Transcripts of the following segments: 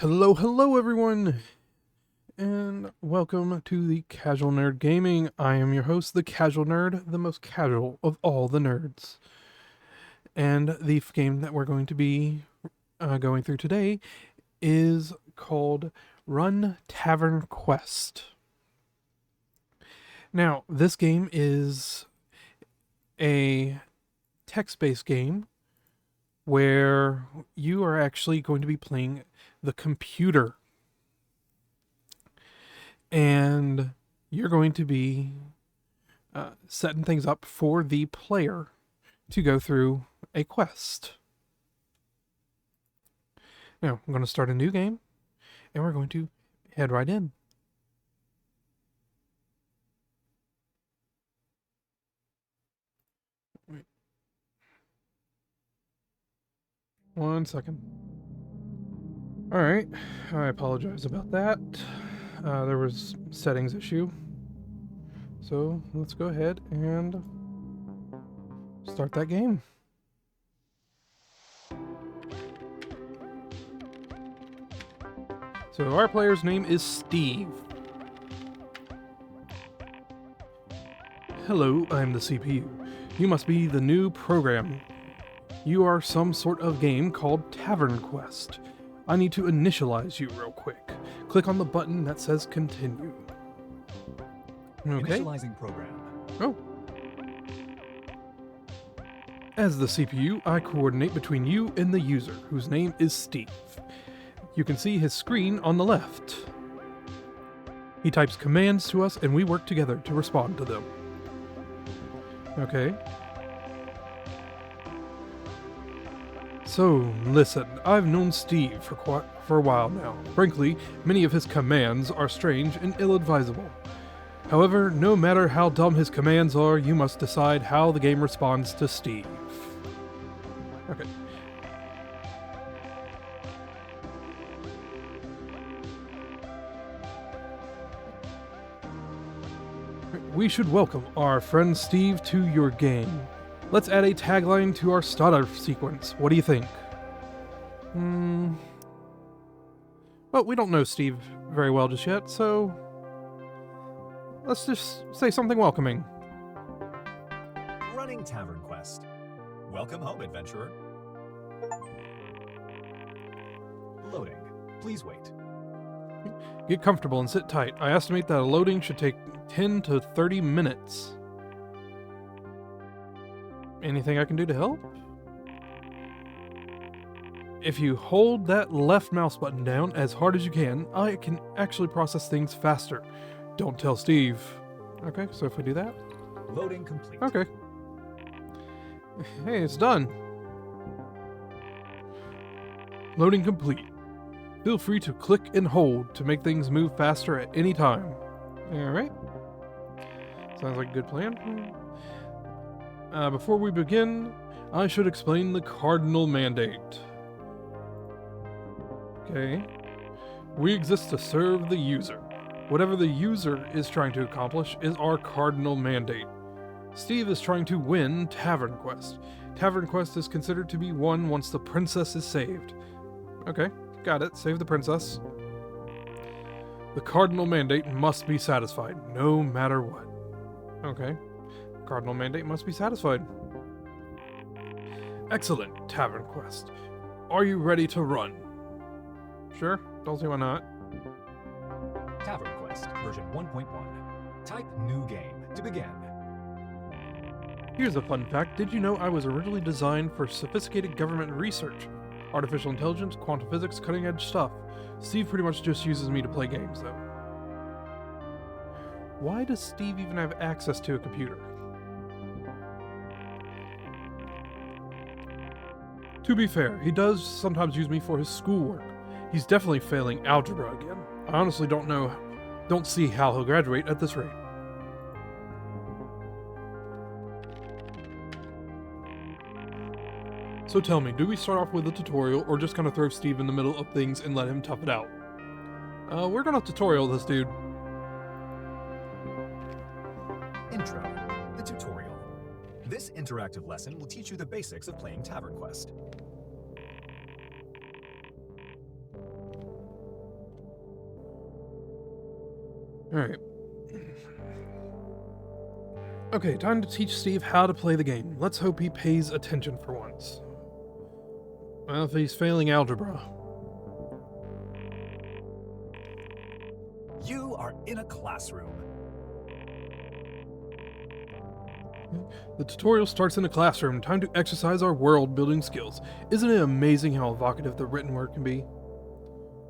Hello everyone, and welcome to the Casual Nerd Gaming. I am your host, the Casual Nerd, the most casual of all the nerds. And the game that we're going to be going through today is called Run Tavern Quest. Now, this game is a text-based game where you are actually going to be playing the computer. And you're going to be setting things up for the player to go through a quest. Now, I'm going to start a new game, and we're going to head right in. Wait. 1 second. Alright, I apologize about that. There was settings issue. So let's go ahead and start that game. So our player's name is Steve. Hello, I'm the CPU. You must be the new program. You are some sort of game called Tavern Quest. I need to initialize you real quick. Click on the button that says continue. Okay. Initializing program. Oh. As the CPU, I coordinate between you and the user, whose name is Steve. You can see his screen on the left. He types commands to us and we work together to respond to them. Okay. So, listen, I've known Steve for a while now. Frankly, many of his commands are strange and ill-advisable. However, no matter how dumb his commands are, you must decide how the game responds to Steve. Okay. We should welcome our friend Steve to your game. Let's add a tagline to our startup sequence. What do you think? Well, we don't know Steve very well just yet, so let's just say something welcoming. Running Tavern Quest. Welcome home, adventurer. Loading. Please wait. Get comfortable and sit tight. I estimate that a loading should take 10 to 30 minutes. Anything I can do to help? If you hold that left mouse button down as hard as you can, I can actually process things faster. Don't tell Steve. Okay, so if we do that? Loading complete. Okay. Hey, it's done. Loading complete. Feel free to click and hold to make things move faster at any time. Alright. Sounds like a good plan. Before we begin, I should explain the cardinal mandate. Okay. We exist to serve the user. Whatever the user is trying to accomplish is our cardinal mandate. Steve is trying to win Tavern Quest. Tavern Quest is considered to be won once the princess is saved. Okay, got it. Save the princess. The cardinal mandate must be satisfied, no matter what. Okay. Cardinal mandate must be satisfied. Excellent, Tavern Quest. Are you ready to run? Sure, don't see why not. Tavern Quest, version 1.1. Type new game to begin. Here's a fun fact. Did you know I was originally designed for sophisticated government research? Artificial intelligence, quantum physics, cutting edge stuff. Steve pretty much just uses me to play games, though. Why does Steve even have access to a computer? To be fair, he does sometimes use me for his schoolwork. He's definitely failing algebra again. I honestly don't see how he'll graduate at this rate. So tell me, do we start off with a tutorial or just kind of throw Steve in the middle of things and let him tough it out? We're gonna tutorial this dude. Intro. The tutorial. This interactive lesson will teach you the basics of playing Tavern Quest. Alright. Okay, time to teach Steve how to play the game. Let's hope he pays attention for once. Well, if he's failing algebra. You are in a classroom. The tutorial starts in a classroom. Time to exercise our world-building skills. Isn't it amazing how evocative the written word can be?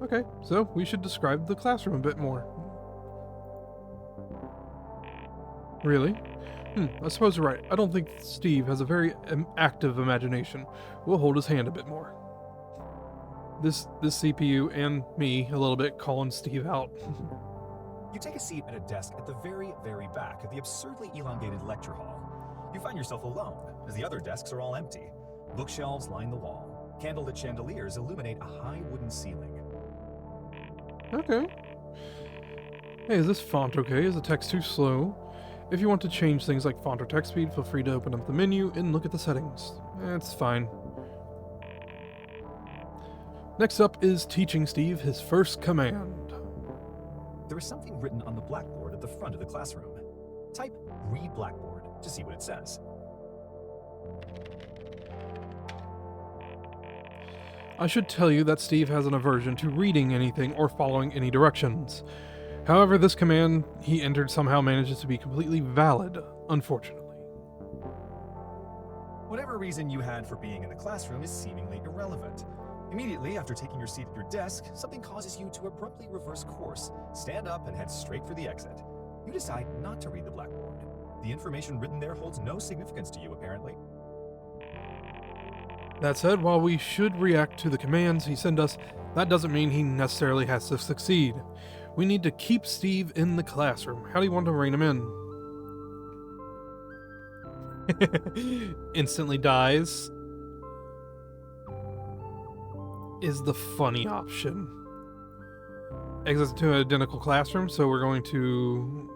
Okay, so we should describe the classroom a bit more. Really? I suppose you're right. I don't think Steve has a very active imagination. We'll hold his hand a bit more. This CPU and me a little bit calling Steve out. You take a seat at a desk at the very, very back of the absurdly elongated lecture hall. You find yourself alone, as the other desks are all empty. Bookshelves line the wall. Candlelit chandeliers illuminate a high wooden ceiling. Okay. Hey, is this font okay? Is the text too slow? If you want to change things like font or text speed, feel free to open up the menu and look at the settings. It's fine. Next up is teaching Steve his first command. There is something written on the blackboard at the front of the classroom. Type "read blackboard" to see what it says. I should tell you that Steve has an aversion to reading anything or following any directions. However, this command he entered somehow manages to be completely valid, unfortunately. Whatever reason you had for being in the classroom is seemingly irrelevant. Immediately after taking your seat at your desk, something causes you to abruptly reverse course, stand up, and head straight for the exit. You decide not to read the blackboard. The information written there holds no significance to you, apparently. That said, while we should react to the commands he sent us, that doesn't mean he necessarily has to succeed. We need to keep Steve in the classroom. How do you want to rein him in? Instantly dies is the funny option. Exit to an identical classroom, so we're going to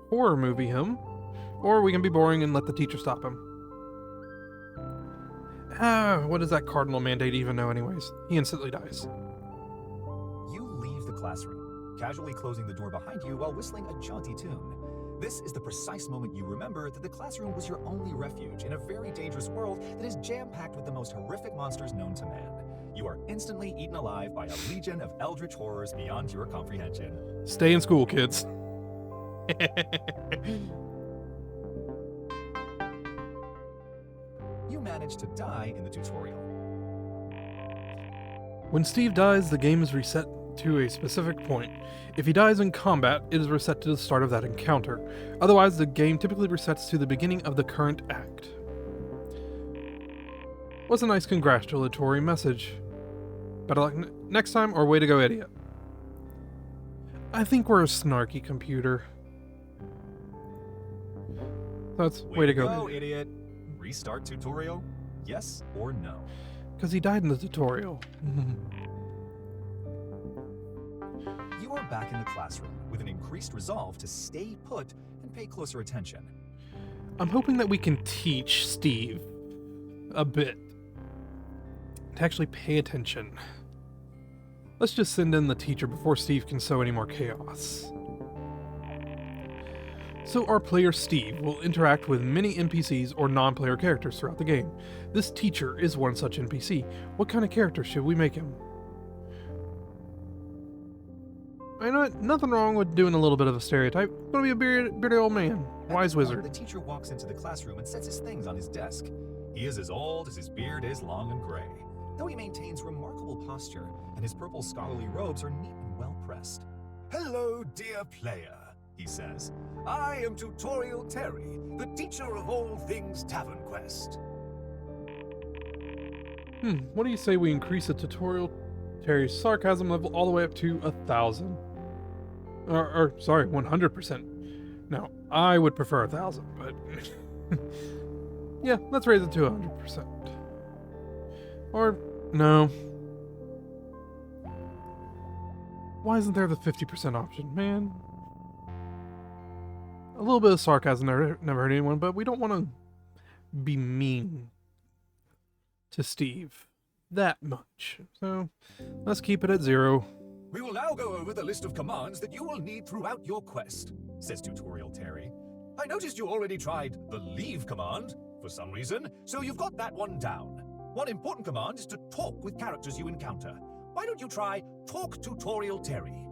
horror movie him, or we can be boring and let the teacher stop him. What does that cardinal mandate even know anyways? He instantly dies. You leave the classroom, casually closing the door behind you while whistling a jaunty tune. This is the precise moment you remember that the classroom was your only refuge in a very dangerous world that is jam-packed with the most horrific monsters known to man. You are instantly eaten alive by a legion of eldritch horrors beyond your comprehension. Stay in school, kids. You manage to die in the tutorial. When Steve dies, the game is reset to a specific point. If he dies in combat, it is reset to the start of that encounter. Otherwise, the game typically resets to the beginning of the current act. What's a nice congratulatory message? Better luck next time, or way to go, idiot. I think we're a snarky computer. That's way to go, idiot. Restart tutorial? Yes or no? Because he died in the tutorial. You are back in the classroom with an increased resolve to stay put and pay closer attention. I'm hoping that we can teach Steve a bit to actually pay attention. Let's just send in the teacher before Steve can sow any more chaos. So our player Steve will interact with many NPCs or non-player characters throughout the game. This teacher is one such NPC. What kind of character should we make him? I know nothing wrong with doing a little bit of a stereotype. Gonna be a bearded old man, wise wizard. The teacher walks into the classroom and sets his things on his desk. He is as old as his beard is long and gray, though he maintains remarkable posture, and his purple scholarly robes are neat and well pressed. "Hello, dear player," he says. "I am Tutorial Terry, the teacher of all things Tavern Quest." What do you say we increase the tutorial Terry's sarcasm level all the way up to 1,000? Sorry, 100%. Now, I would prefer 1,000, but yeah, let's raise it to 100%. Or, no. Why isn't there the 50% option, man? A little bit of sarcasm never hurt anyone, but we don't want to be mean to Steve that much. So, let's keep it at 0. We will now go over the list of commands that you will need throughout your quest, says Tutorial Terry. I noticed you already tried the leave command for some reason, so you've got that one down. One important command is to talk with characters you encounter. Why don't you try Talk Tutorial Terry?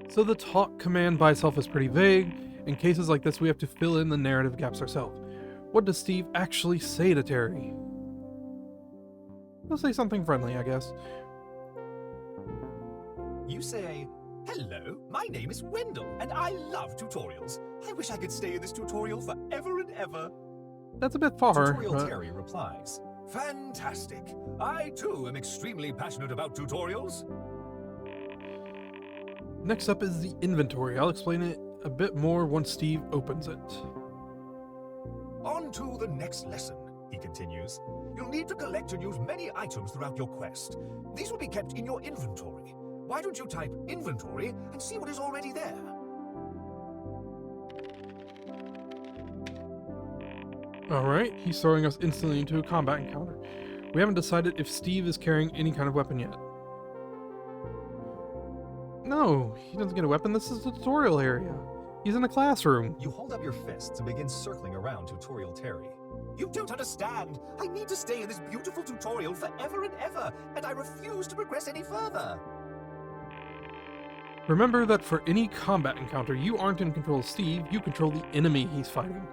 So the talk command by itself is pretty vague. In cases like this, we have to fill in the narrative gaps ourselves. What does Steve actually say to Terry? He'll say something friendly, I guess. You say, "Hello, my name is Wendell, and I love tutorials. I wish I could stay in this tutorial forever and ever." That's a bit far. Tutorial Terry replies, "Fantastic. I too am extremely passionate about tutorials." Next up is the inventory. I'll explain it a bit more once Steve opens it. On to the next lesson, he continues. You'll need to collect and use many items throughout your quest. These will be kept in your inventory. Why don't you type inventory and see what is already there? Alright, he's throwing us instantly into a combat encounter. We haven't decided if Steve is carrying any kind of weapon yet. No, he doesn't get a weapon. This is the tutorial area. He's in a classroom. You hold up your fists and begin circling around Tutorial Terry. You don't understand. I need to stay in this beautiful tutorial forever and ever, and I refuse to progress any further. Remember that for any combat encounter, you aren't in control of Steve, you control the enemy he's fighting.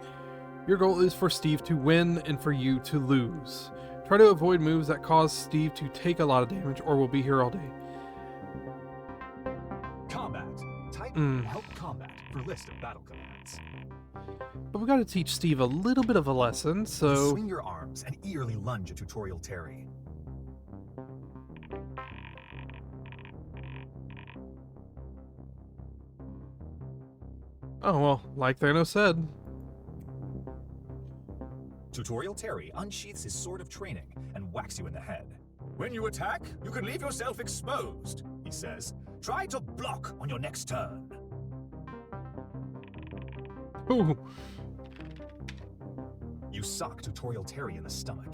Your goal is for Steve to win and for you to lose. Try to avoid moves that cause Steve to take a lot of damage or we'll be here all day. Combat. Type help combat for list of battle commands. But we gotta teach Steve a little bit of a lesson, You so... swing your arms and eagerly lunge at Tutorial Terry. Oh well, like Thanos said. Tutorial Terry unsheaths his sword of training and whacks you in the head. When you attack, you can leave yourself exposed, he says. Try to block on your next turn. Ooh. You sock Tutorial Terry in the stomach.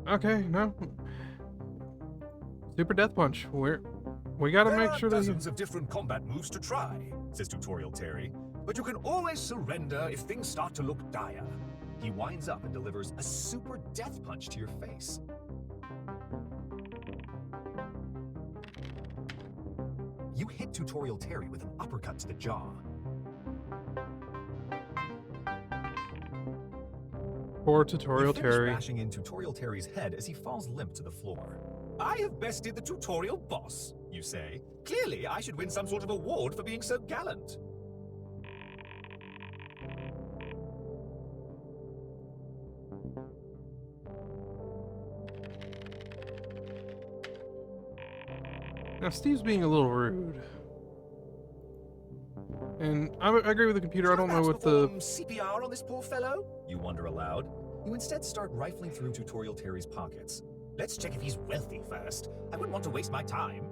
Okay, no. Super Death Punch. We gotta make sure there are that... dozens of different combat moves to try, says Tutorial Terry, but you can always surrender if things start to look dire. He winds up and delivers a super death punch to your face. You hit Tutorial Terry with an uppercut to the jaw. Poor Tutorial You finish Terry. bashing in Tutorial Terry's head as he falls limp to the floor. I have bested the tutorial boss, you say. Clearly, I should win some sort of award for being so gallant. Now, Steve's being a little rude. And I agree with the computer. I don't know what the... CPR on this poor fellow? You wonder aloud. You instead start rifling through Tutorial Terry's pockets. Let's check if he's wealthy first. I wouldn't want to waste my time.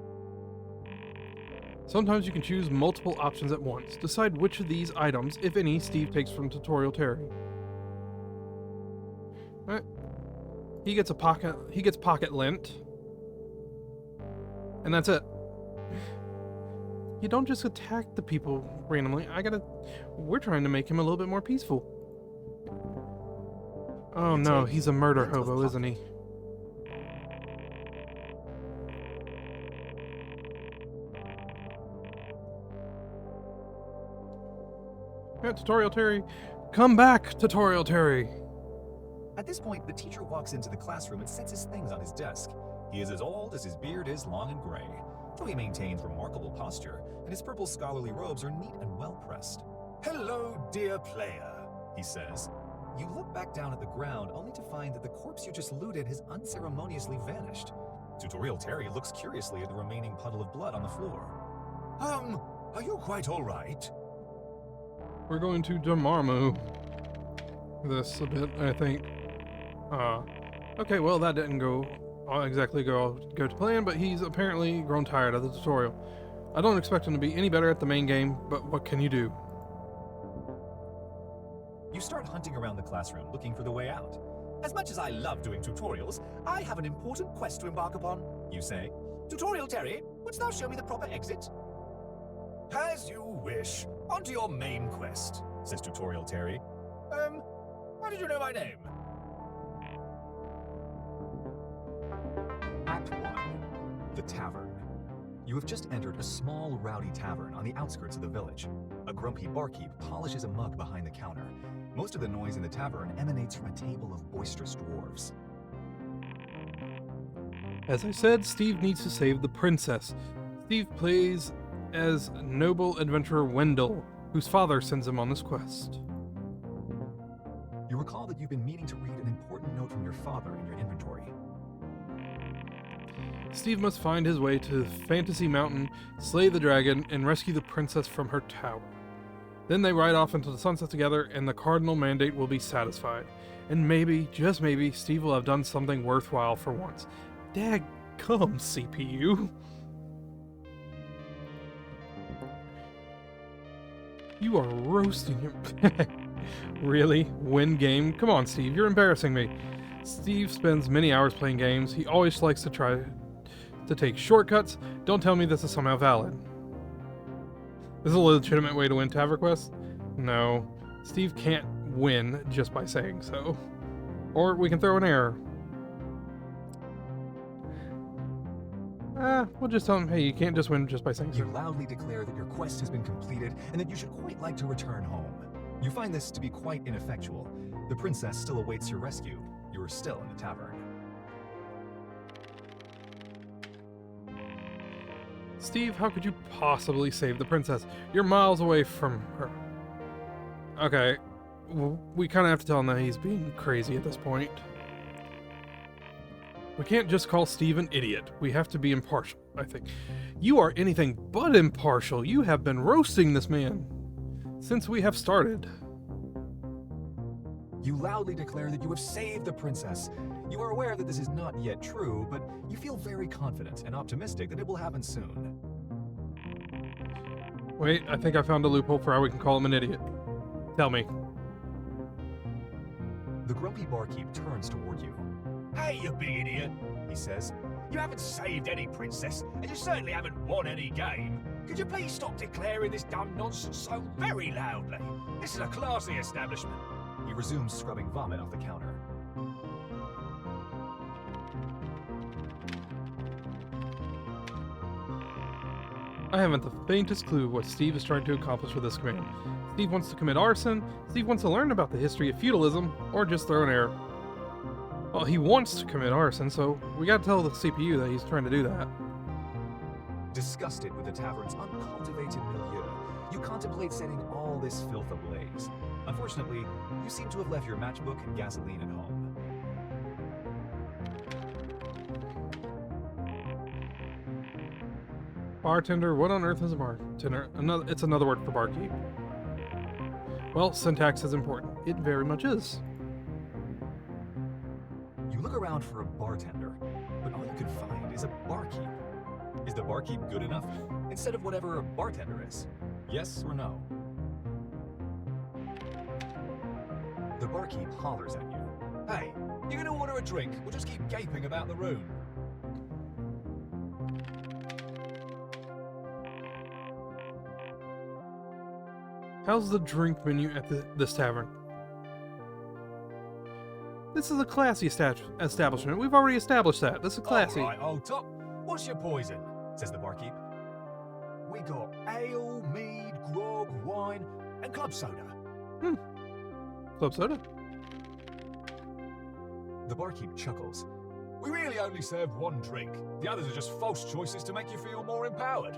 Sometimes you can choose multiple options at once. Decide which of these items, if any, Steve takes from Tutorial Terry. Alright. He gets pocket lint. And that's it. You don't just attack the people randomly. We're trying to make him a little bit more peaceful. Oh no, he's a murder hobo, isn't he? Yeah, Tutorial Terry. Come back, Tutorial Terry. At this point, the teacher walks into the classroom and sets his things on his desk. He is as old as his beard is long and gray, though he maintains remarkable posture, and his purple scholarly robes are neat and well-pressed. "Hello, dear player," he says. You look back down at the ground, only to find that the corpse you just looted has unceremoniously vanished. Tutorial Terry looks curiously at the remaining puddle of blood on the floor. Are you quite all right? We're going to Dormammu this a bit, I think. Okay, well, that didn't go to plan, but he's apparently grown tired of the tutorial. I don't expect him to be any better at the main game, but what can you do? You start hunting around the classroom looking for the way out. As much as I love doing tutorials, I have an important quest to embark upon, you say. Tutorial Terry, wouldst thou show me the proper exit? As you wish. On to your main quest, says Tutorial Terry. How did you know my name? Act 1. The Tavern. You have just entered a small, rowdy tavern on the outskirts of the village. A grumpy barkeep polishes a mug behind the counter. Most of the noise in the tavern emanates from a table of boisterous dwarves. As I said, Steve needs to save the princess. Steve plays as noble adventurer Wendell, whose father sends him on this quest. You recall that you've been meaning to read an important note from your father in your inventory. Steve must find his way to Fantasy Mountain, slay the dragon, and rescue the princess from her tower. Then they ride off into the sunset together, and the cardinal mandate will be satisfied. And maybe, just maybe, Steve will have done something worthwhile for once. Daggum, CPU. You are roasting him. Really? Win game? Come on, Steve, you're embarrassing me. Steve spends many hours playing games. He always likes to try to take shortcuts. Don't tell me this is somehow valid. This is a legitimate way to win Tavern Quest? No. Steve can't win just by saying so. Or we can throw an error. We'll just tell him, hey, you can't just win just by saying so. You loudly declare that your quest has been completed and that you should quite like to return home. You find this to be quite ineffectual. The princess still awaits your rescue. You are still in the tavern. Steve, how could you possibly save the princess? You're miles away from her. Okay, we kind of have to tell him that he's being crazy at this point. We can't just call Steve an idiot. We have to be impartial, I think. You are anything but impartial. You have been roasting this man since we have started. You loudly declare that you have saved the princess. You are aware that this is not yet true, but you feel very confident and optimistic that it will happen soon. Wait, I think I found a loophole for how we can call him an idiot. Tell me. The grumpy barkeep turns toward you. Hey, you big idiot, he says. You haven't saved any princess, and you certainly haven't won any game. Could you please stop declaring this dumb nonsense so very loudly? This is a classy establishment. He resumes scrubbing vomit off the counter. I haven't the faintest clue what Steve is trying to accomplish with this command. Steve wants to commit arson, Steve wants to learn about the history of feudalism, or just throw an error. Well, he wants to commit arson, so we gotta tell the CPU that he's trying to do that. Disgusted with the tavern's uncultivated milieu, you contemplate setting all this filth ablaze. Unfortunately, you seem to have left your matchbook and gasoline at home. Bartender, what on earth is a bartender? It's another word for barkeep. Well, syntax is important. It very much is. You look around for a bartender, but all you can find is a barkeep. Is the barkeep good enough? Instead of whatever a bartender is? Yes or no? The barkeep hollers at you. Hey, you gonna order a drink or just keep gaping about the room? How's the drink menu at this tavern? This is a classy establishment. We've already established that. This is classy. All right, old top. What's your poison? Says the barkeep. We got ale, mead, grog, wine, and club soda. Club soda? The barkeep chuckles. We really only serve one drink. The others are just false choices to make you feel more empowered.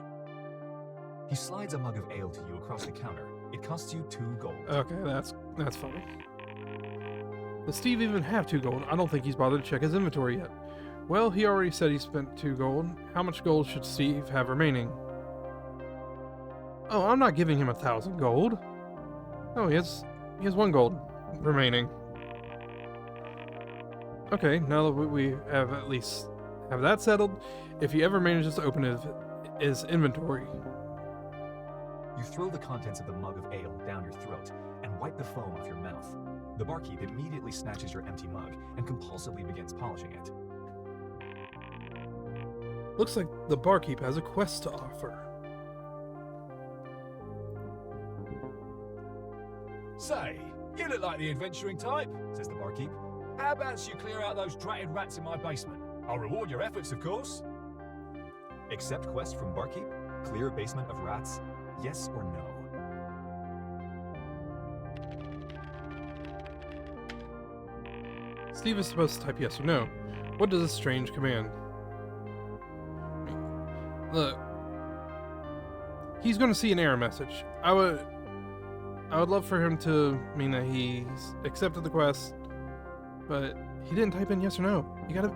He slides a mug of ale to you across the counter. It costs you 2 gold. Okay, that's funny. Does Steve even have 2 gold? I don't think he's bothered to check his inventory yet. Well, he already said he spent 2 gold. How much gold should Steve have remaining? Oh, I'm not giving him 1,000 gold. Oh, he has 1 gold remaining. Okay, now that we have at least have that settled, if he ever manages to open is inventory. You throw the contents of the mug of ale down your throat and wipe the foam off your mouth. The barkeep immediately snatches your empty mug and compulsively begins polishing it. Looks like the barkeep has a quest to offer. Say, you look like the adventuring type, Says the barkeep. how about you clear out those dratted rats in my basement? I'll reward your efforts, of course. Accept quest from barkeep? Clear basement of rats? Yes or no? Steve is supposed to type yes or no. What does this strange command? Look, he's going to see an error message. I would love for him to mean that he's accepted the quest, but he didn't type in yes or no.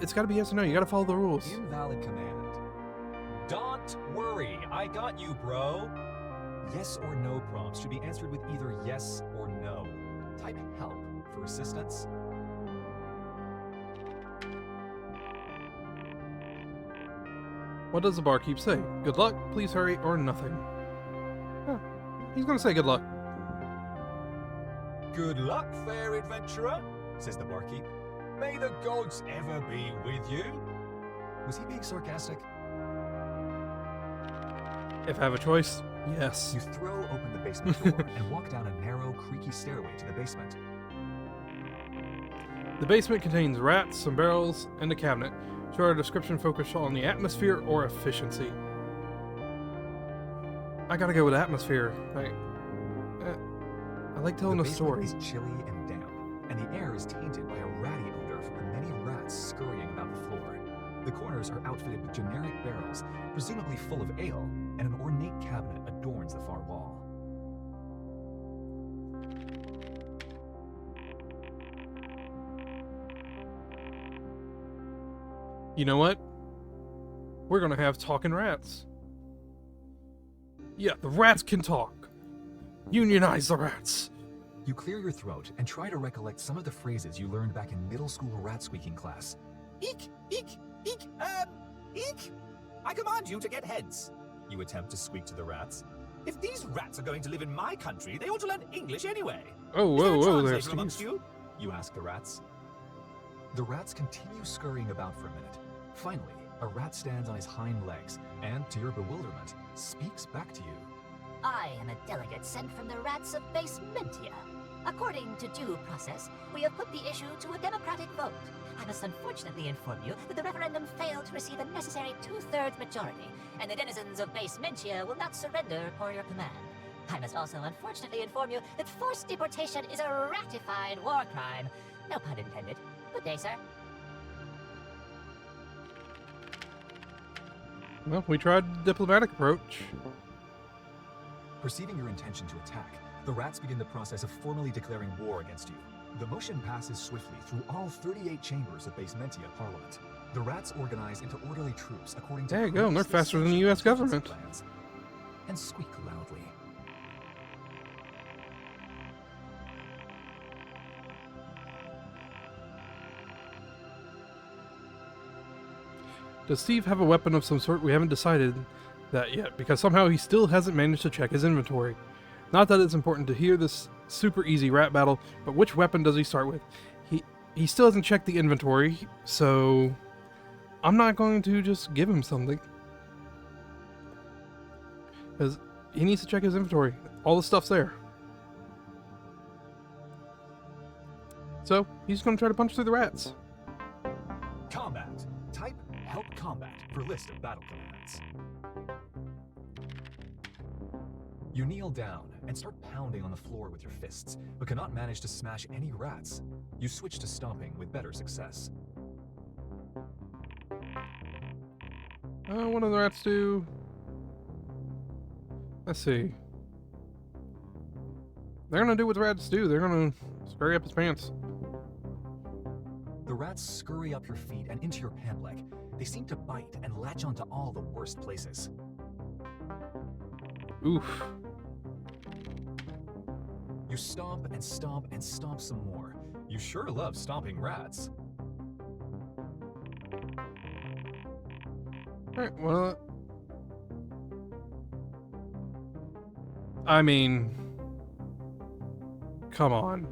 It's gotta be yes or no. You gotta follow the rules. Invalid command. Don't worry, I got you, bro. Yes or no prompts should be answered with either yes or no. Type help for assistance. What does the barkeep say? Good luck, please hurry, or nothing? Huh. He's gonna say good luck. Good luck, fair adventurer. Says the barkeep. May the gods ever be with you. Was he being sarcastic? If I have a choice, yes. You throw open the basement door and walk down a narrow, creaky stairway to the basement. The basement contains rats, some barrels, and a cabinet. Should our description focus on the atmosphere or efficiency? I gotta go with atmosphere. I like telling a story. The basement is chilly and damp, and the air is tainted by a ratty odor from the many rats scurrying about the floor. The corners are outfitted with generic barrels, presumably full of ale, and an ornate cabinet adorns the far wall. You know what? We're gonna have talking rats. Yeah, the rats can talk. Unionize the rats. You clear your throat and try to recollect some of the phrases you learned back in middle school rat squeaking class. Eek, eek, eek, eek. I command you to get heads. You attempt to squeak to the rats. If these rats are going to live in my country, they ought to learn English anyway. Oh, Is there a whoa, there, translator amongst Steve. you? You ask the rats. The rats continue scurrying about for a minute. Finally, a rat stands on his hind legs and, to your bewilderment, speaks back to you. I am a delegate sent from the rats of Basementia. According to due process, we have put the issue to a democratic vote. I must unfortunately inform you that the referendum failed to receive a necessary 2/3 majority, and the denizens of Basementia will not surrender per your command. I must also unfortunately inform you that forced deportation is a ratified war crime. No pun intended. Good day, sir. Well, we tried the diplomatic approach. Perceiving your intention to attack, the rats begin the process of formally declaring war against you. The motion passes swiftly through all 38 chambers of Basementia Parliament. The rats organize into orderly troops according to There you go, and they're previously faster than the US social contingency government. plans, and squeak loudly. Does Steve have a weapon of some sort? We haven't decided that yet, because somehow he still hasn't managed to check his inventory. Not that it's important to hear this super easy rat battle, but which weapon does he start with? He still hasn't checked the inventory, so I'm not going to just give him something. Because he needs to check his inventory. All the stuff's there. So, he's going to try to punch through the rats. Combat. Type help combat for list of battle commands. You kneel down and start pounding on the floor with your fists, but cannot manage to smash any rats. You switch to stomping with better success. What do the rats do? Let's see. They're gonna do what the rats do. They're gonna scurry up his pants. The rats scurry up your feet and into your pant leg. They seem to bite and latch onto all the worst places. Oof. You stomp and stomp and stomp some more. You sure love stomping rats. Alright, well, I mean, come on.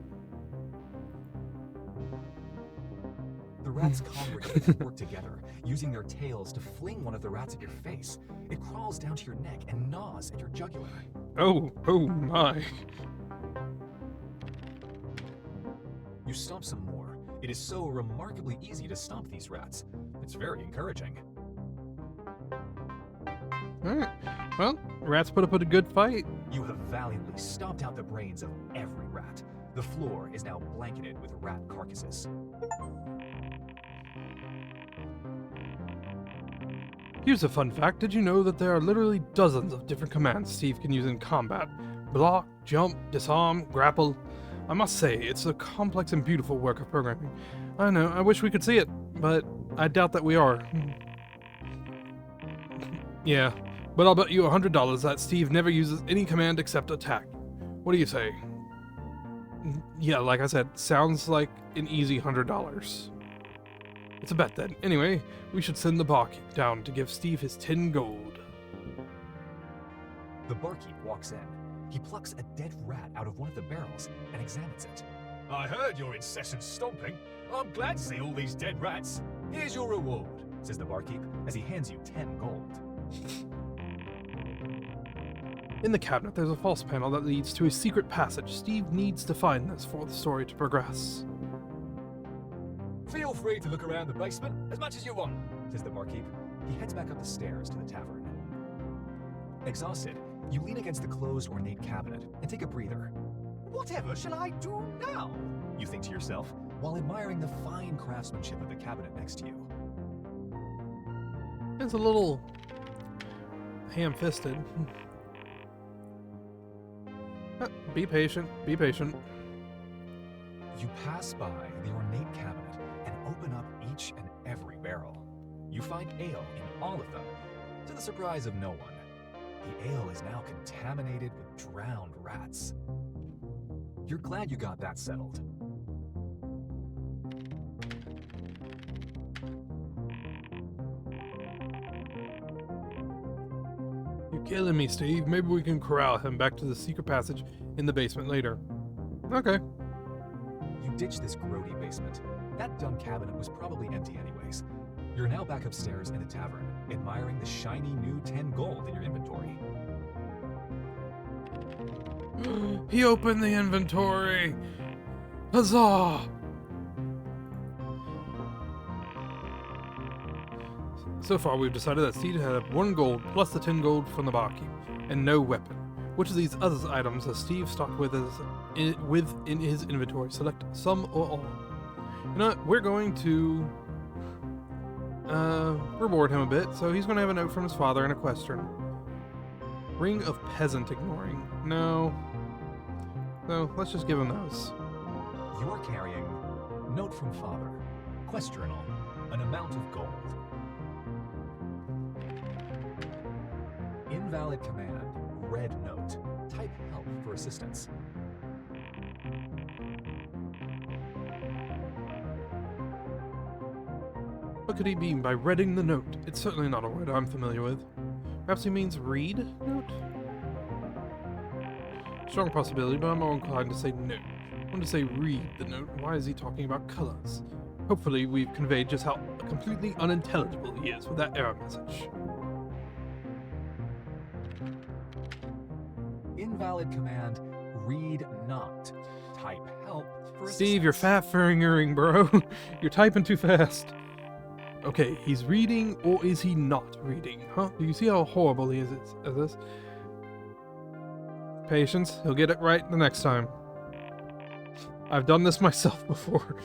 The rats congregate and work together, using their tails to fling one of the rats at your face. It crawls down to your neck and gnaws at your jugular. Oh my. You stomp some more. It is so remarkably easy to stomp these rats. It's very encouraging. Alright. Well, rats put up a good fight. You have valiantly stomped out the brains of every rat. The floor is now blanketed with rat carcasses. Here's a fun fact. Did you know that there are literally dozens of different commands Steve can use in combat? Block, jump, disarm, grapple. I must say, it's a complex and beautiful work of programming. I know, I wish we could see it, but I doubt that we are. Yeah, but I'll bet you $100 that Steve never uses any command except attack. What do you say? Yeah, like I said, sounds like an easy $100. It's a bet then. Anyway, we should send the barkeep down to give Steve his 10 gold. The barkeep walks in. He plucks a dead rat out of one of the barrels and examines it. I heard your incessant stomping. I'm glad to see all these dead rats. Here's your reward, Says the barkeep as he hands you 10 gold. In the cabinet, there's a false panel that leads to a secret passage. Steve needs to find this for the story to progress. Feel free to look around the basement as much as you want. Says the barkeep. He heads back up the stairs to the tavern. Exhausted, you lean against the closed ornate cabinet and take a breather. Whatever shall I do now? You think to yourself, while admiring the fine craftsmanship of the cabinet next to you. It's a little ham-fisted. Be patient, be patient. You pass by the ornate cabinet and open up each and every barrel. You find ale in all of them, to the surprise of no one. The ale is now contaminated with drowned rats. You're glad you got that settled. You're killing me, Steve. Maybe we can corral him back to the secret passage in the basement later. Okay. You ditch this grody basement. That dumb cabinet was probably empty anyways. You're now back upstairs in the tavern, admiring the shiny new 10 gold in your inventory. He opened the inventory! Huzzah! So far, we've decided that Steve had 1 gold plus the 10 gold from the barkeep, and no weapon. Which of these other items has Steve stocked with in his inventory? Select some or all. You know what? We're going to reward him a bit, so he's going to have a note from his father and a question. Ring of Peasant ignoring. No. No, let's just give him those. You're carrying note from father, quest journal, an amount of gold. Invalid command, red note. Type help for assistance. What could he mean by reading the note? It's certainly not a word I'm familiar with. Perhaps he means read note? Strong possibility, but I'm more inclined to say note. I want to say read the note. Why is he talking about colors? Hopefully we've conveyed just how completely unintelligible he is with that error message. Invalid command, read not. Type help for Steve, you're assistance. fat-fingering, bro. You're typing too fast. Okay, he's reading, or is he not reading? Huh? Do you see how horrible he is at this? Patience, he'll get it right the next time. I've done this myself before.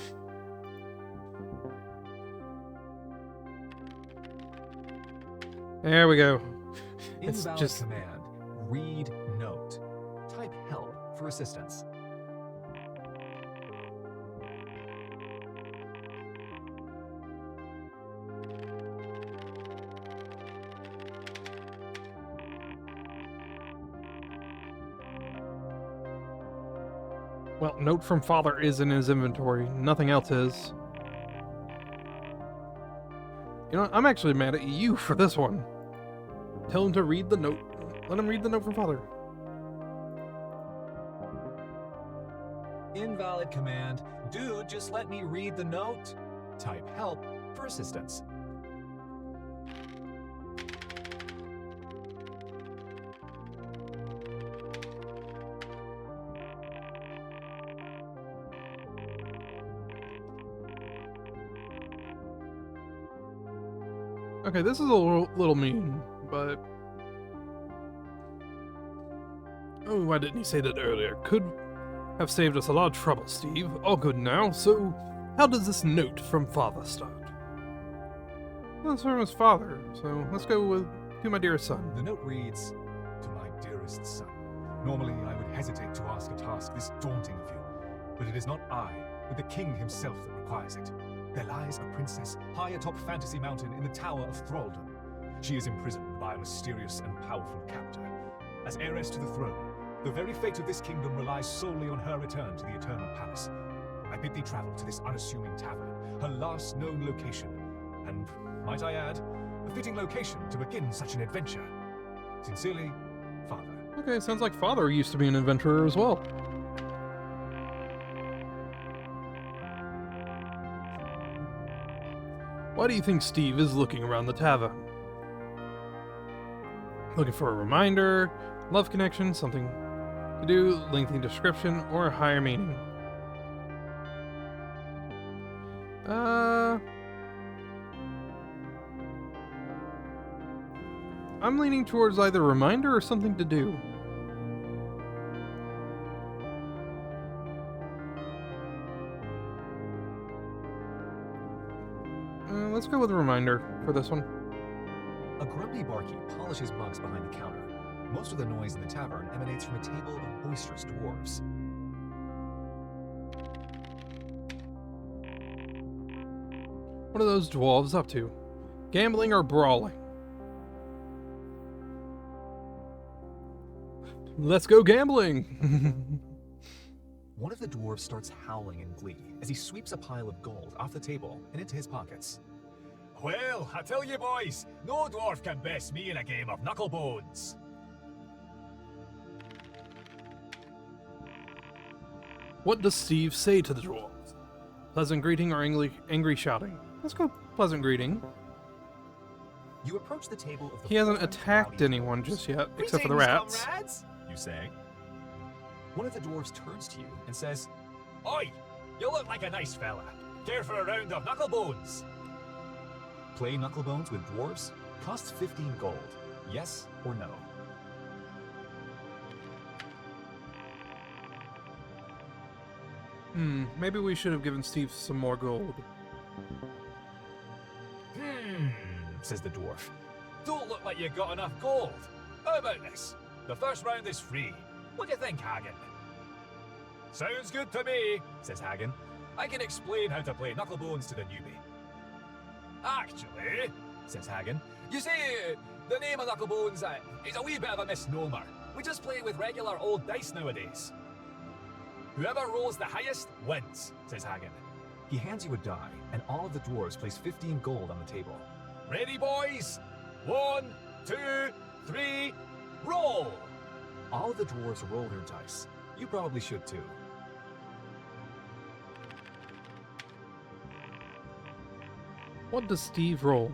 There we go. It's Invalid just... command, read note. Type help for assistance. Well, note from father is in his inventory. Nothing else is. You know, I'm actually mad at you for this one. Tell him to read the note. Let him read the note from father. Invalid command. Dude, just let me read the note. Type help for assistance. Okay, this is a little mean, but... Oh, why didn't you say that earlier? Could have saved us a lot of trouble, Steve. All good now, so how does this note from Father start? Well, it's from his father, so let's go with to my dearest son. The note reads, "To my dearest son. Normally I would hesitate to ask a task this daunting of you, but it is not I, but the king himself that requires it. There lies a princess high atop Fantasy Mountain in the Tower of Thraldom. She is imprisoned by a mysterious and powerful captor. As heiress to the throne, the very fate of this kingdom relies solely on her return to the Eternal Palace. I bid thee travel to this unassuming tavern, her last known location, and, might I add, a fitting location to begin such an adventure. Sincerely, Father." Okay, sounds like Father used to be an adventurer as well. Why do you think Steve is looking around the tavern? Looking for a reminder, love connection, something to do, lengthy description, or a higher meaning? I'm leaning towards either reminder or something to do. Let's go with a reminder for this one. A grumpy barkeep polishes mugs behind the counter. Most of the noise in the tavern emanates from a table of boisterous dwarves. What are those dwarves up to? Gambling or brawling? Let's go gambling! One of the dwarves starts howling in glee as he sweeps a pile of gold off the table and into his pockets. Well, I tell you boys, no dwarf can best me in a game of knucklebones. What does Steve say to the dwarves? Pleasant greeting or angry shouting? Let's go pleasant greeting. You approach the table of the He hasn't four attacked rowdy anyone dwarves. just yet, except for the Greetings, rats. comrades. You say. One of the dwarves turns to you and says, Oi, you look like a nice fella. Care for a round of knucklebones? "Play knucklebones with dwarves? Costs 15 gold. Yes or no?" Maybe we should have given Steve some more gold. Says the dwarf. Don't look like you got enough gold. How about this? The first round is free. What do you think, Hagen? Sounds good to me, says Hagen. I can explain how to play knucklebones to the newbie. Actually, says Hagen, you see, the name of knucklebones is a wee bit of a misnomer. We just play with regular old dice nowadays. Whoever rolls the highest wins, says Hagen. He hands you a die, and all of the dwarves place 15 gold on the table. Ready, boys? 1, 2, 3, roll! All of the dwarves roll their dice. You probably should too. What does Steve roll?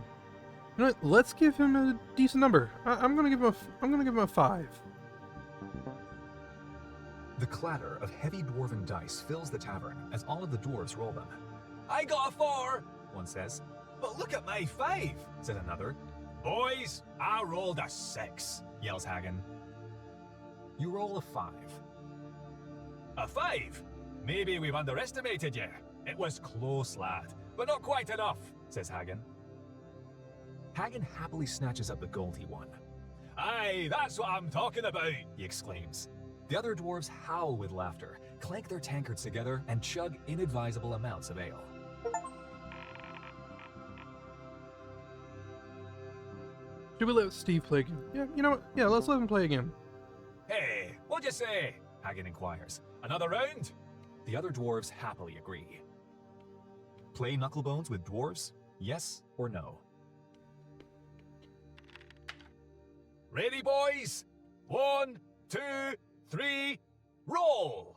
You know what? Let's give him a decent number. I'm gonna give him a 5. The clatter of heavy dwarven dice fills the tavern as all of the dwarves roll them. I got a 4, One says, but look at my 5. said another, Boys, I rolled a 6. yells Hagen. You roll a 5. A 5? Maybe we've underestimated you. It was close, lad, but not quite enough, says Hagen. Hagen happily snatches up the gold he won. Aye, that's what I'm talking about. He exclaims. The other dwarves howl with laughter, clank their tankards together, and chug inadvisable amounts of ale. Should we let Steve play again? Yeah, you know what? Yeah, let's let him play again. Hey, what'd you say? Hagen inquires. Another round? The other dwarves happily agree. Play knucklebones with dwarves? Yes or no? Ready, boys? 1, 2, 3, roll!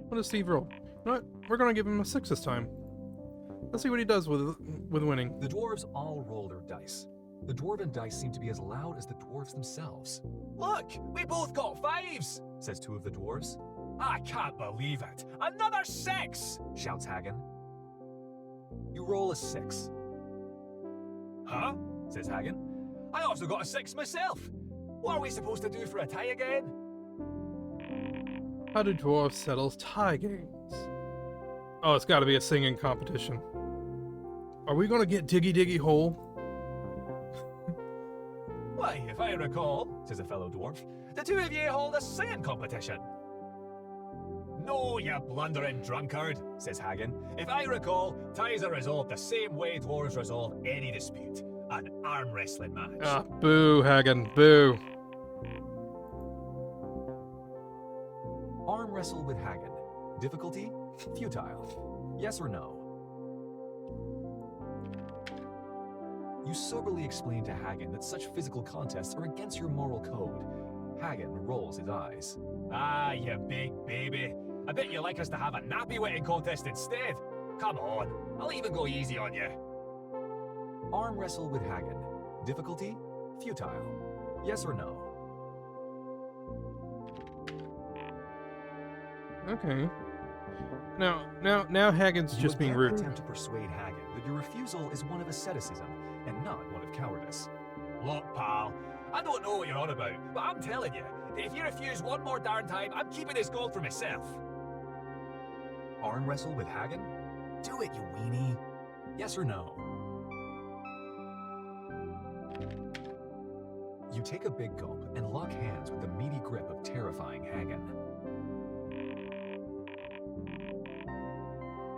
What does Steve roll? You know what? We're gonna give him a 6 this time. Let's see what he does with winning. The dwarves all roll their dice. The dwarven dice seem to be as loud as the dwarves themselves. Look, we both got 5s, Says two of the dwarves. I can't believe it. Another 6! Shouts Hagen. You roll a 6. Huh? Says Hagen. I also got a 6 myself. What are we supposed to do for a tie again? How do dwarves settle tie games? Oh, it's gotta be a singing competition. Are we gonna get Diggy Diggy Hole? Why, if I recall, says a fellow dwarf, the two of you hold a singing competition. No, you blundering drunkard, says Hagen. If I recall, ties are resolved the same way dwarves resolve any dispute. An arm wrestling match. Ah, boo, Hagen, boo. Arm wrestle with Hagen. Difficulty? Futile. Yes or no? You soberly explain to Hagen that such physical contests are against your moral code. Hagen rolls his eyes. Ah, you big baby. I bet you like us to have a nappy wetting contest instead. Come on, I'll even go easy on you. Arm wrestle with Hagen. Difficulty? Futile. Yes or no? Okay. Now Hagen's You just being again rude. attempt to persuade Hagen that your refusal is one of asceticism and not one of cowardice. Look, pal, I don't know what you're on about, but I'm telling you, that if you refuse one more darn time, I'm keeping this gold for myself. Arm wrestle with Hagen? Do it, you weenie. Yes or no? You take a big gulp and lock hands with the meaty grip of terrifying Hagen.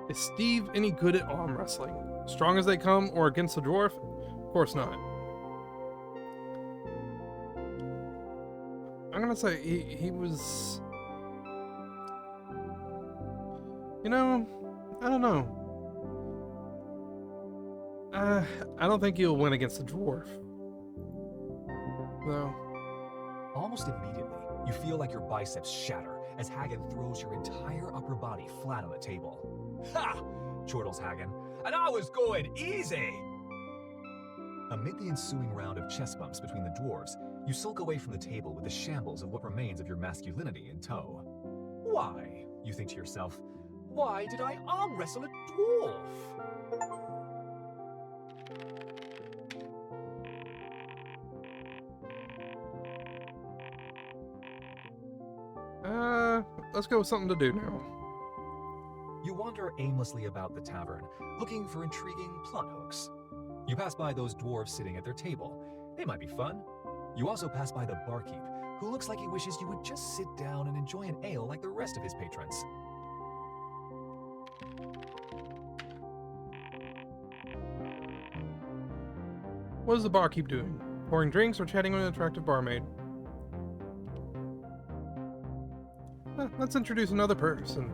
Is Steve any good at arm wrestling? Strong as they come or against the dwarf? Of course not. I'm gonna say he was... You know, I don't know. I don't think he'll win against the dwarf. No. Almost immediately, you feel like your biceps shatter as Hagen throws your entire upper body flat on the table. Ha! Chortles Hagen. And I was going easy. Amid the ensuing round of chest bumps between the dwarves, you sulk away from the table with the shambles of what remains of your masculinity in tow. Why, you think to yourself, why did I arm wrestle a dwarf? Let's go with something to do now. You wander aimlessly about the tavern, looking for intriguing plot hooks. You pass by those dwarves sitting at their table. They might be fun. You also pass by the barkeep, who looks like he wishes you would just sit down and enjoy an ale like the rest of his patrons. What is the barkeep doing? Pouring drinks or chatting with an attractive barmaid? Let's introduce another person.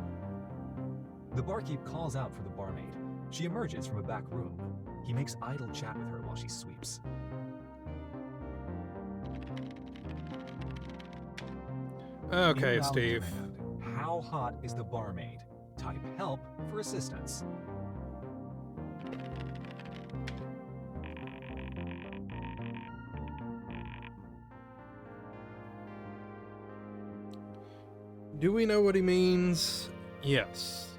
The barkeep calls out for the barmaid. She emerges from a back room. He makes idle chat with her while she sweeps. Okay, You now Steve. demand, how hot is the barmaid? Type help for assistance. Do we know what he means? Yes.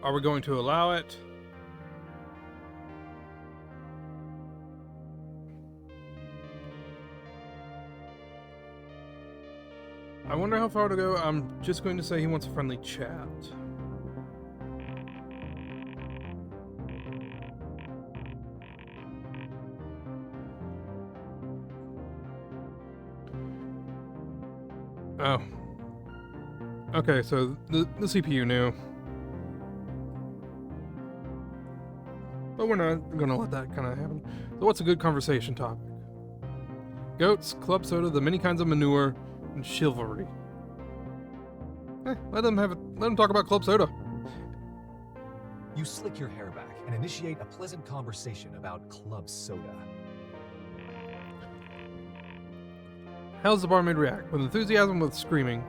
Are we going to allow it? I wonder how far to go. I'm just going to say he wants a friendly chat. Oh. Okay, so the CPU knew. But we're not gonna let that kind of happen. So what's a good conversation topic? Goats, club soda, the many kinds of manure, and chivalry. Let them talk about club soda. You slick your hair back and initiate a pleasant conversation about club soda. How How does the barmaid react? With enthusiasm, with screaming?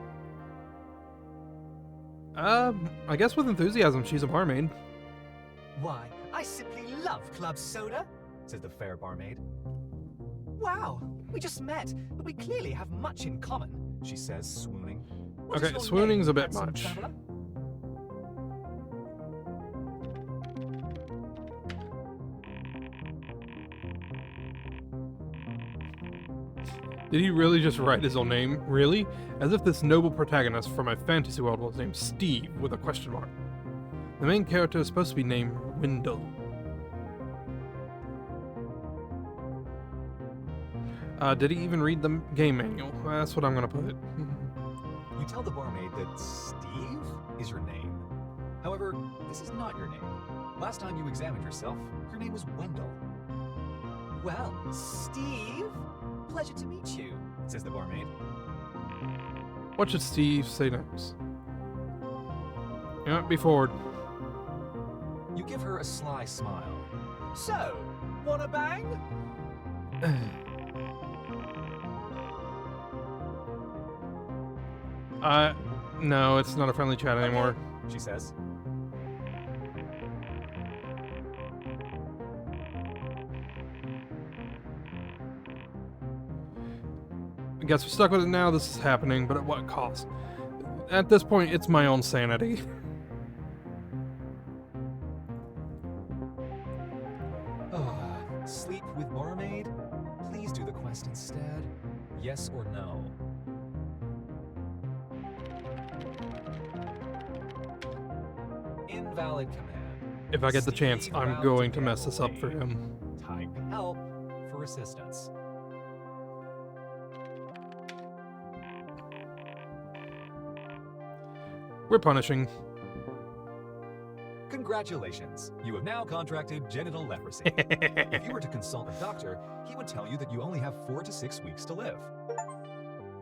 I guess with enthusiasm, she's a barmaid. Why, I simply love club soda, says the fair barmaid. Wow, we just met, but we clearly have much in common, she says, swooning. What is Okay, your swooning's name, a bit handsome much. traveler? Did he really just write his own name? Really? As if this noble protagonist from my fantasy world was named Steve with a question mark. The main character is supposed to be named Wendell. Did he even read the game manual? That's what I'm gonna put. You tell the barmaid that Steve is your name. However, this is not your name. Last time you examined yourself, your name was Wendell. Well, Steve, pleasure to meet you, says the barmaid. What should Steve say next? Yeah, be forward. You give her a sly smile. So, wanna bang? No, it's not a friendly chat anymore. Okay, she says. I guess we're stuck with it now. This is happening, but at what cost? At this point, it's my own sanity. Sleep with barmaid? Please do the quest instead. Yes or no? Invalid command. If I get the chance, Steve I'm vowed going to get mess this up for away. him. Type help for assistance. We're punishing. Congratulations, you have now contracted genital leprosy. If you were to consult a doctor, he would tell you that you only have 4 to 6 weeks to live.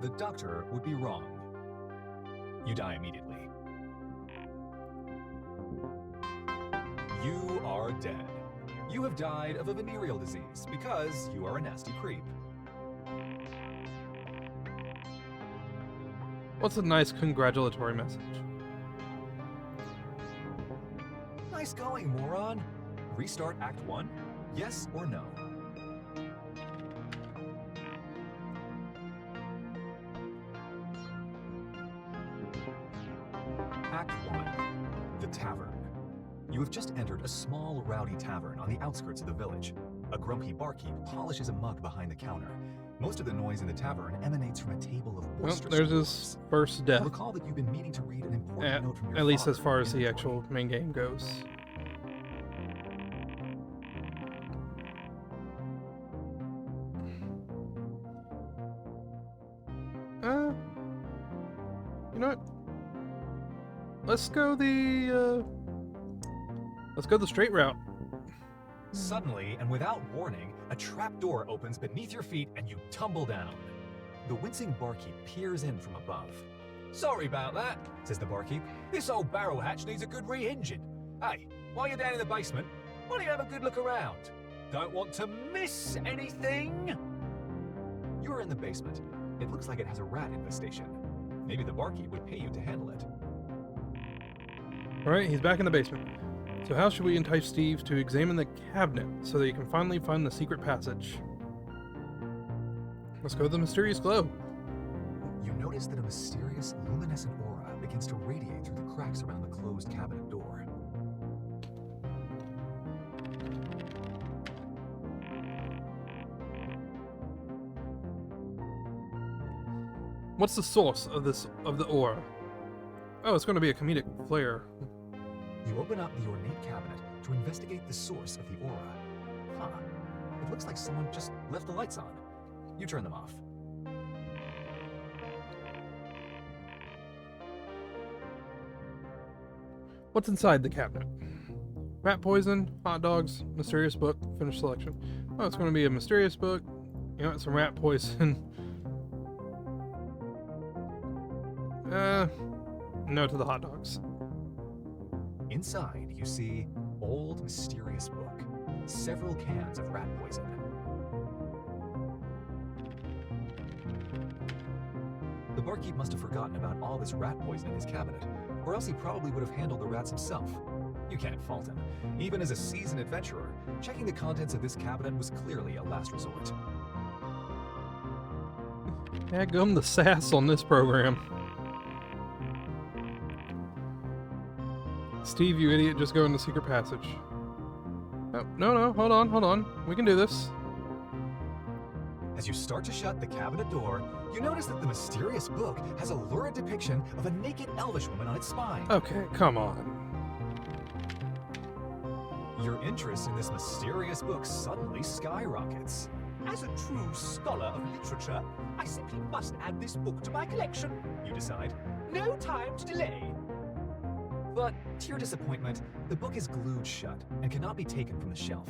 The doctor would be wrong. You die immediately. You are dead. You have died of a venereal disease because you are a nasty creep. What's a nice congratulatory message? Nice going, moron. Restart Act 1? Yes or no? Act 1. The Tavern. You have just entered a small, rowdy tavern on the outskirts of the village. A grumpy barkeep polishes a mug behind the counter. Most of the noise in the tavern emanates from a table of Well, boisterous there's dwarves. his first death. Recall that you've been meaning to read an important note from your At least as father far in as the the inventory. actual main game goes. You know what? Let's go the straight route. Suddenly, and without warning, a trapdoor opens beneath your feet and you tumble down. The wincing barkeep peers in from above. Sorry about that, Says the barkeep. this old barrel hatch needs a good re-hinging. Hey, while you're down in the basement, why don't you have a good look around? Don't want to miss anything? You are in the basement. It looks like it has a rat infestation. Maybe the barkeep would pay you to handle it. Alright, he's back in the basement. So how should we entice Steve to examine the cabinet so that he can finally find the secret passage? Let's go to the mysterious glow. You notice that a mysterious, luminescent aura begins to radiate through the cracks around the closed cabinet door. What's the source of the aura? Oh, it's going to be a comedic flair. You open up the ornate cabinet to investigate the source of the aura. Huh. It looks like someone just left the lights on. You turn them off. What's inside the cabinet? Rat poison, hot dogs, mysterious book, finished selection. Oh, it's going to be a mysterious book. You know, some rat poison. No to the hot dogs. Inside, you see old mysterious book, several cans of rat poison. The barkeep must have forgotten about all this rat poison in his cabinet, or else he probably would have handled the rats himself. You can't fault him. Even as a seasoned adventurer, checking the contents of this cabinet was clearly a last resort. Daggum the sass on this program. Steve, you idiot, just go in the secret passage. Oh, no, hold on. We can do this. As you start to shut the cabinet door, you notice that the mysterious book has a lurid depiction of a naked elvish woman on its spine. Okay, come on. Your interest in this mysterious book suddenly skyrockets. As a true scholar of literature, I simply must add this book to my collection. You decide. No time to delay. But, to your disappointment, the book is glued shut and cannot be taken from the shelf.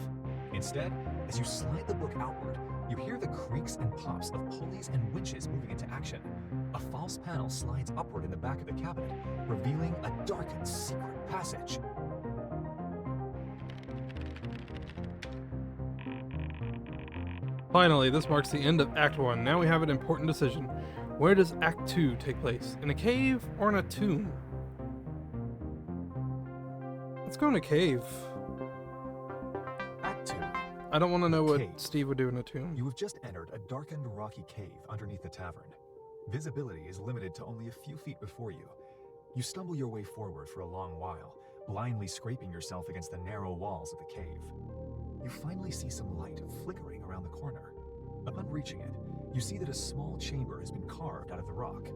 Instead, as you slide the book outward, you hear the creaks and pops of pulleys and winches moving into action. A false panel slides upward in the back of the cabinet, revealing a darkened secret passage. Finally, this marks the end of Act 1. Now we have an important decision. Where does Act 2 take place? In a cave or in a tomb? Let's go in a cave. Act 2. I don't want to know what Cave. Steve would do in a tomb. You have just entered a darkened rocky cave underneath the tavern. Visibility is limited to only a few feet before you. You stumble your way forward for a long while, blindly scraping yourself against the narrow walls of the cave. You finally see some light flickering around the corner. Upon reaching it, you see that a small chamber has been carved out of the rock.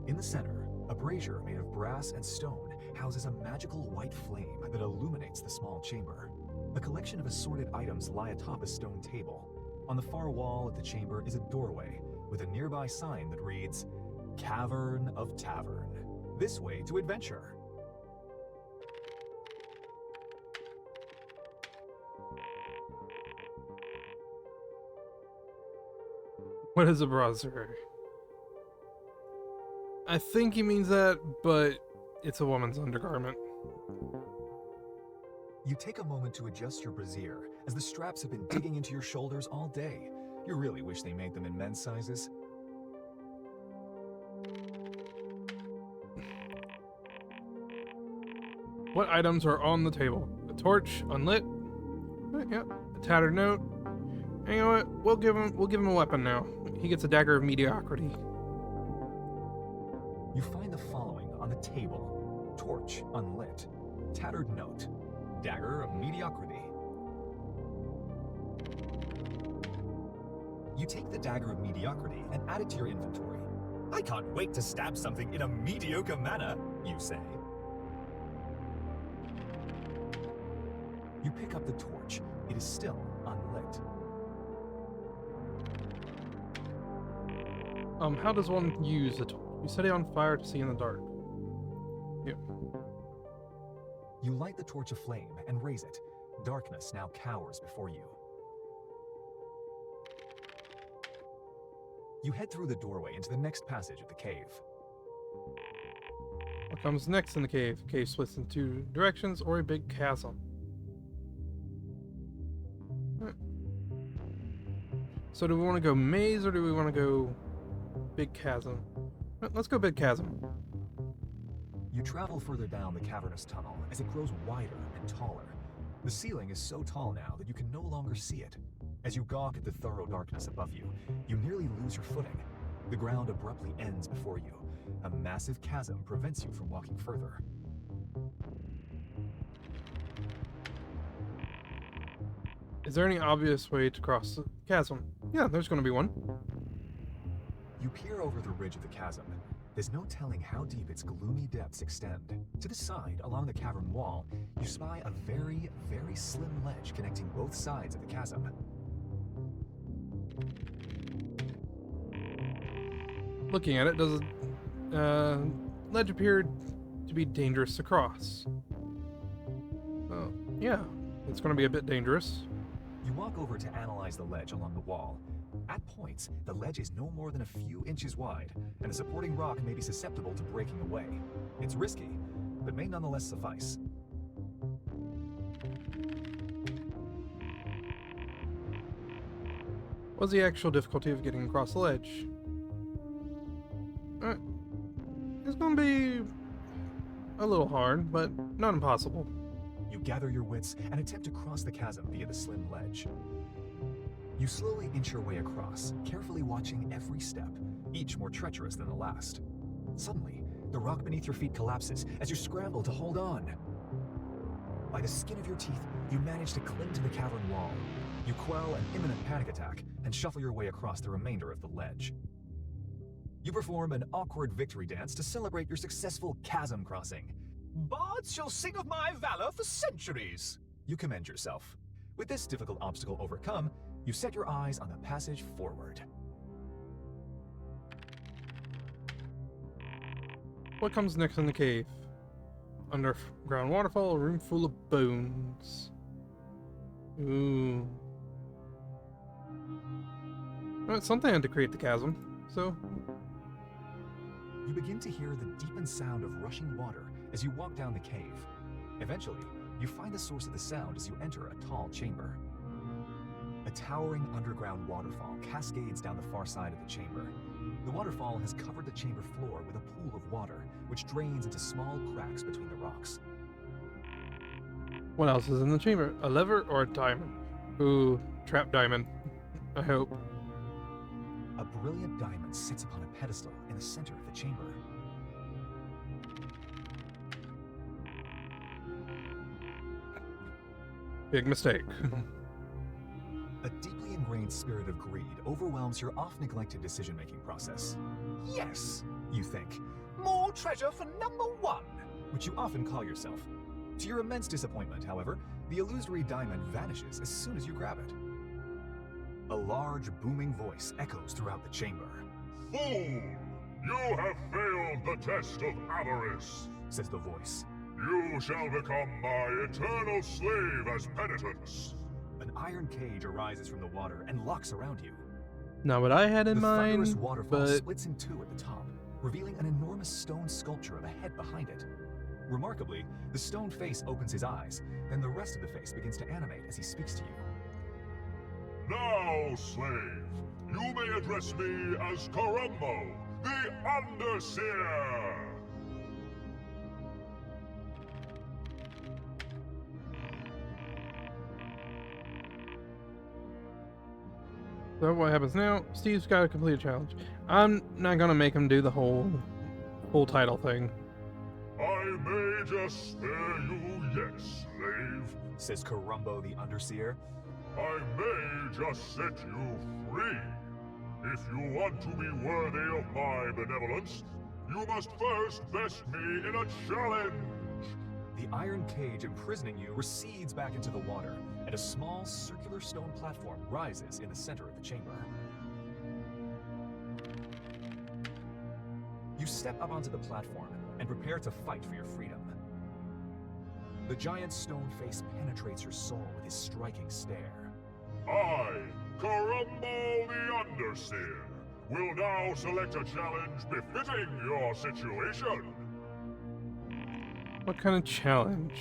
In the center, a brazier made of brass and stone houses a magical white flame that illuminates the small chamber. A collection of assorted items lie atop a stone table. On the far wall of the chamber is a doorway with a nearby sign that reads, Cavern of Tavern. This way to adventure. What is a brazier? I think he means that, but it's a woman's undergarment. You take a moment to adjust your brassiere, as the straps have been digging into your shoulders all day. You really wish they made them in men's sizes. What items are on the table? A torch, unlit. Yep. A tattered note. And you know what? We'll give him a weapon now. He gets a dagger of mediocrity. You find the following on the table: torch, unlit, tattered note, dagger of mediocrity. You take the dagger of mediocrity and add it to your inventory. I can't wait to stab something in a mediocre manner, You say. You pick up the torch. It is still unlit. How does one use a torch? You set it on fire to see in the dark. Yep. You light the torch aflame and raise it. Darkness now cowers before you. You head through the doorway into the next passage of the cave. What comes next in the cave? The cave splits in two directions or a big chasm. Right. So do we want to go maze or do we want to go big chasm? Let's go big chasm. You travel further down the cavernous tunnel as it grows wider and taller. The ceiling is so tall now that you can no longer see it. As you gawk at the thorough darkness above you, you nearly lose your footing. The ground abruptly ends before you. A massive chasm prevents you from walking further. Is there any obvious way to cross the chasm? Yeah, there's going to be one. You peer over the ridge of the chasm. There's no telling how deep its gloomy depths extend. To the side, along the cavern wall, you spy a very, very slim ledge connecting both sides of the chasm. Looking at it, does ledge appear to be dangerous to cross? Oh, yeah, it's going to be a bit dangerous. You walk over to analyze the ledge along the wall. At points, the ledge is no more than a few inches wide, and the supporting rock may be susceptible to breaking away. It's risky, but may nonetheless suffice. What's the actual difficulty of getting across the ledge? gonna be a little hard, but not impossible. You gather your wits and attempt to cross the chasm via the slim ledge. You slowly inch your way across, carefully watching every step, each more treacherous than the last. Suddenly, the rock beneath your feet collapses as you scramble to hold on. By the skin of your teeth, you manage to cling to the cavern wall. You quell an imminent panic attack and shuffle your way across the remainder of the ledge. You perform an awkward victory dance to celebrate your successful chasm crossing. Bards shall sing of my valor for centuries. You commend yourself. With this difficult obstacle overcome, you set your eyes on the passage forward. What comes next in the cave? Underground waterfall, a room full of bones. Ooh. Well, something had to create the chasm, so... You begin to hear the deepened sound of rushing water as you walk down the cave. Eventually, you find the source of the sound as you enter a tall chamber. A towering underground waterfall cascades down the far side of the chamber. The waterfall has covered the chamber floor with a pool of water, which drains into small cracks between the rocks. What else is in the chamber? A lever or a diamond? Ooh, trap diamond. I hope. A brilliant diamond sits upon a pedestal in the center of the chamber. Big mistake. A deeply ingrained spirit of greed overwhelms your oft-neglected decision-making process. Yes, You think, more treasure for number one. which you often call yourself. To your immense disappointment, however, the illusory diamond vanishes as soon as you grab it. A large, booming voice echoes throughout the chamber, Fool! You have failed the test of avarice. says the voice. You shall become my eternal slave as penitence. An iron cage arises from the water and locks around you. Not what I had in The thunderous mind, waterfall but splits in two at the top, revealing an enormous stone sculpture of a head behind it. Remarkably, the stone face opens his eyes, then the rest of the face begins to animate as he speaks to you. Now, slave, you may address me as Karumbo, the Underseer. so what happens now? Steve's got to complete a challenge. I'm not gonna make him do the whole title thing. I may just spare you yet, slave. Says Karumbo the Underseer. I may just set you free. If you want to be worthy of my benevolence, you must first best me in a challenge. The iron cage imprisoning you recedes back into the water, and a small circular stone platform rises in the center of the chamber. You step up onto the platform and prepare to fight for your freedom. The giant stone face penetrates your soul with his striking stare. I, Karumbo the Underseer, will now select a challenge befitting your situation. What kind of challenge?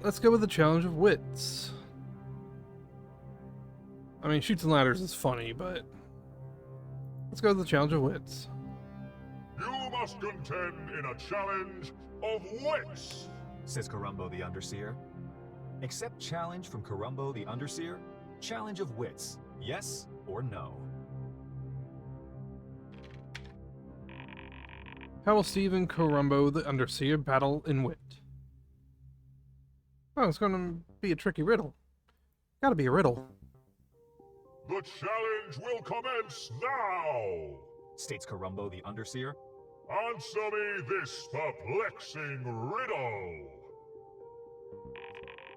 Let's go with the challenge of wits. I mean, Shoots and Ladders is funny, but let's go with the challenge of wits. You must contend in a challenge of wits. Says Karumbo the Underseer. Accept challenge from Karumbo the Underseer. Challenge of wits. Yes or no? How will Steve and Karumbo the Underseer battle in wit? Oh, it's gonna be a tricky riddle. Gotta be a riddle. The challenge will commence now. States Karumbo the Underseer. Answer me this perplexing riddle.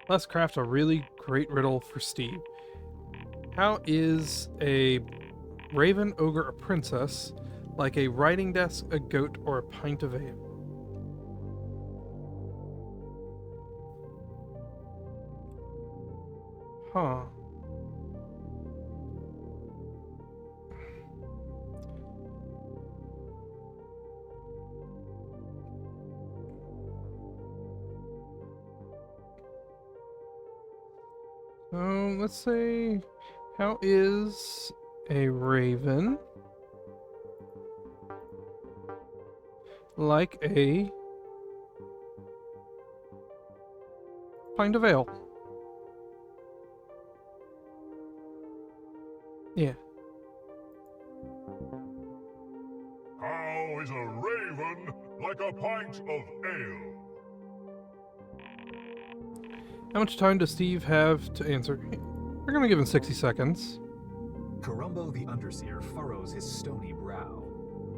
Let's craft a really great riddle for Steve. How is a raven, ogre, a princess like a writing desk, a goat, or a pint of ale? Huh. So let's say, How is a raven like a pint of ale? Yeah. How is a raven like a pint of ale? How much time does Steve have to answer? We're gonna give him 60 seconds. Karumbo the Underseer furrows his stony brow.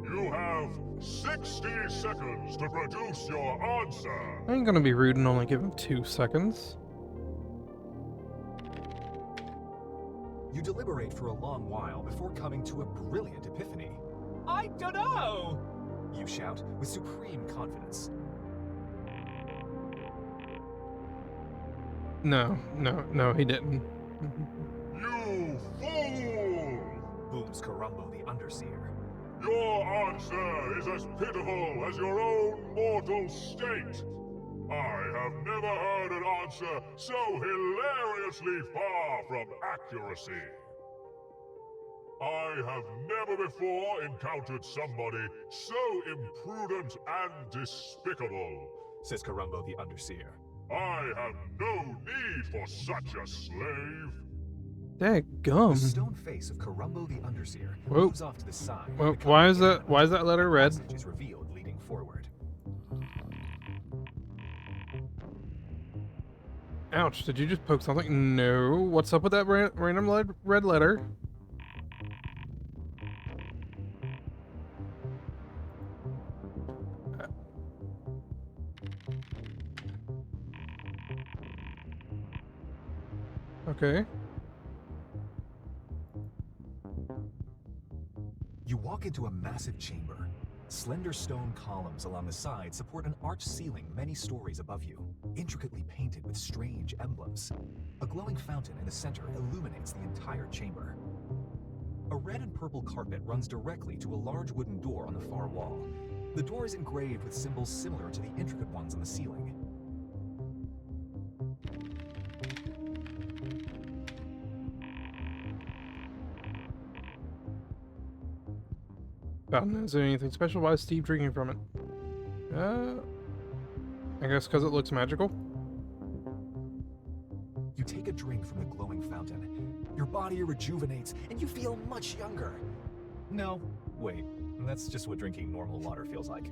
You have 60 seconds to produce your answer. I ain't gonna be rude and only give him 2 seconds. You deliberate for a long while before coming to a brilliant epiphany. I dunno! You shout with supreme confidence. No, he didn't. You fool! Booms Karumbo the Underseer. Your answer is as pitiful as your own mortal state. I have never heard an answer so hilariously far from accuracy. I have never before encountered somebody so imprudent and despicable, Says Karumbo the Underseer. I have no need for such a slave. The Dadgum. stone face of Karumbo the Underseer Whoa. moves off to the side. Well, becoming why is inanimate. that letter red? Passage is revealed leading forward. Ouch, did you just poke something? No. What's up with that random red letter? Okay. You walk into a massive chamber. Slender stone columns along the side support an arched ceiling many stories above you, intricately painted with strange emblems. A glowing fountain in the center illuminates the entire chamber. A red and purple carpet runs directly to a large wooden door on the far wall. The door is engraved with symbols similar to the intricate ones on the ceiling. Fountain, is there anything special? Why is Steve drinking from it? I guess because it looks magical. You take a drink from the glowing fountain. Your body rejuvenates, and you feel much younger. No, wait, that's just what drinking normal water feels like.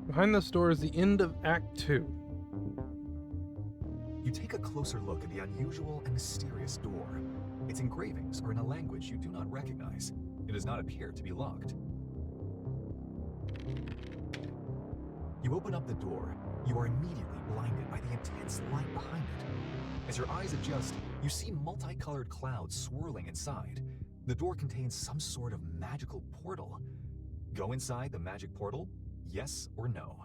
Behind this door is the end of Act 2. You take a closer look at the unusual and mysterious door. Its engravings are in a language you do not recognize. It does not appear to be locked. You open up the door. You are immediately blinded by the intense light behind it. As your eyes adjust, you see multicolored clouds swirling inside. The door contains some sort of magical portal. Go inside the magic portal? Yes or no?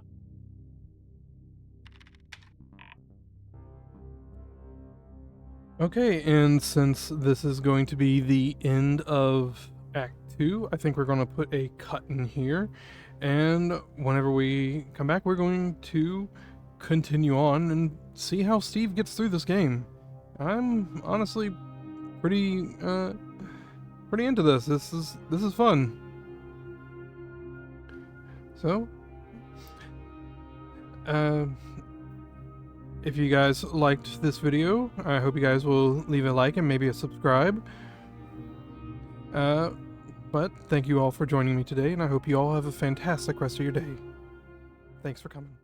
Okay, and since this is going to be the end of Act 2, I think we're going to put a cut in here. And whenever we come back, we're going to continue on and see how Steve gets through this game. I'm honestly pretty into this. This is fun. So, if you guys liked this video, I hope you guys will leave a like and maybe a subscribe. But thank you all for joining me today, and I hope you all have a fantastic rest of your day. Thanks for coming.